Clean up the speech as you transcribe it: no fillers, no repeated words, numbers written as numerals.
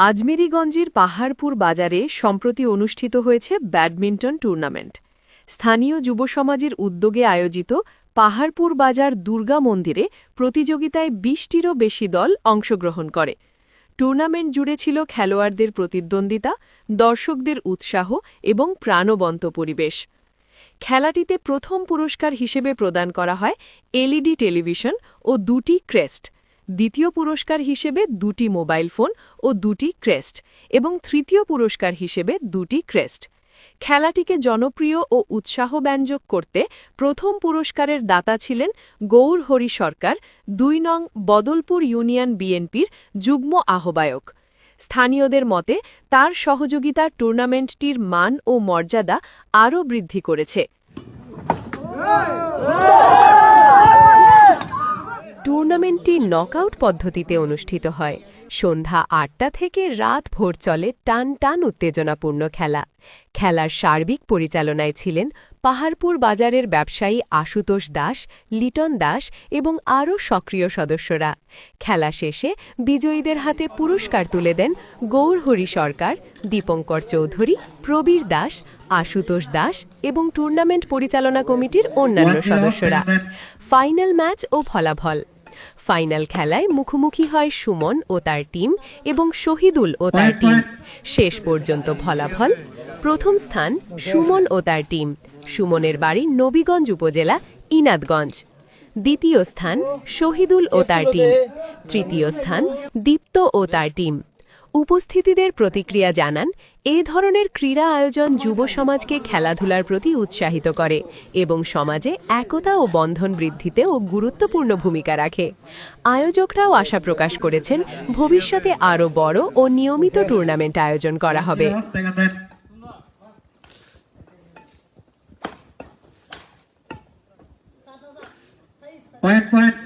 আজমেরীগঞ্জের পাহাড়পুর বাজারে সম্প্রতি অনুষ্ঠিত হয়েছে ব্যাডমিন্টন টুর্নামেন্ট। স্থানীয় যুব সমাজের উদ্যোগে আয়োজিত পাহাড়পুর বাজার দুর্গা মন্দিরে প্রতিযোগিতায় ২০টিরও বেশি দল অংশগ্রহণ করে। টুর্নামেন্ট জুড়ে ছিল খেলোয়াড়দের প্রতিদ্বন্দ্বিতা, দর্শকদের উৎসাহ এবং প্রাণবন্ত পরিবেশ। খেলাটিতে প্রথম পুরস্কার হিসেবে প্রদান করা হয় এলইডি টেলিভিশন ও ২টি ক্রেস্ট, দ্বিতীয় পুরস্কার হিসেবে ২টি মোবাইল ফোন ও ২টি ক্রেস্ট এবং তৃতীয় পুরস্কার হিসেবে ২টি ক্রেস্ট। খেলাটিকে জনপ্রিয় ও উৎসাহব্যঞ্জক করতে প্রথম পুরস্কারের দাতা ছিলেন গৌর হরি সরকার, ২ নং বদলপুর ইউনিয়ন বিএনপির যুগ্ম আহ্বায়ক। স্থানীয়দের মতে তার সহযোগিতা টুর্নামেন্টটির মান ও মর্যাদা আরও বৃদ্ধি করেছে। টুর্নামেন্টটি নকআউট পদ্ধতিতে অনুষ্ঠিত হয়। সন্ধ্যা ৮টা থেকে রাত ভোর চলে টান টান উত্তেজনাপূর্ণ খেলা। খেলার সার্বিক পরিচালনায় ছিলেন পাহাড়পুর বাজারের ব্যবসায়ী আশুতোষ দাস, লিটন দাস এবং আরও সক্রিয় সদস্যরা। খেলা শেষে বিজয়ীদের হাতে পুরস্কার তুলে দেন গৌরহরি সরকার, দীপঙ্কর চৌধুরী, প্রবীর দাস, আশুতোষ দাস এবং টুর্নামেন্ট পরিচালনা কমিটির অন্যান্য সদস্যরা। ফাইনাল ম্যাচ ও ফলাফল। ফাইনাল খেলায় মুখোমুখি হয় সুমন ও তার টিম এবং শহীদুল ও তার টিম। শেষ পর্যন্ত ফলাফল: প্রথম স্থান সুমন ও তার টিম, সুমনের বাড়ি নবীগঞ্জ উপজেলা, ইনাদগঞ্জ। দ্বিতীয় স্থান শহীদুল ও তার টিম। তৃতীয় স্থান দীপ্ত ও তার টিম। উপস্থিতিদের প্রতিক্রিয়া জানান, এ ধরনের ক্রীড়া আয়োজন যুব সমাজকে খেলাধুলার প্রতি উৎসাহিত করে এবং সমাজে একতা ও বন্ধন বৃদ্ধিতেও গুরুত্বপূর্ণ ভূমিকা রাখে। আয়োজকরাও আশা প্রকাশ করেছেন ভবিষ্যতে আরও বড় ও নিয়মিত টুর্নামেন্ট আয়োজন করা হবে। Point.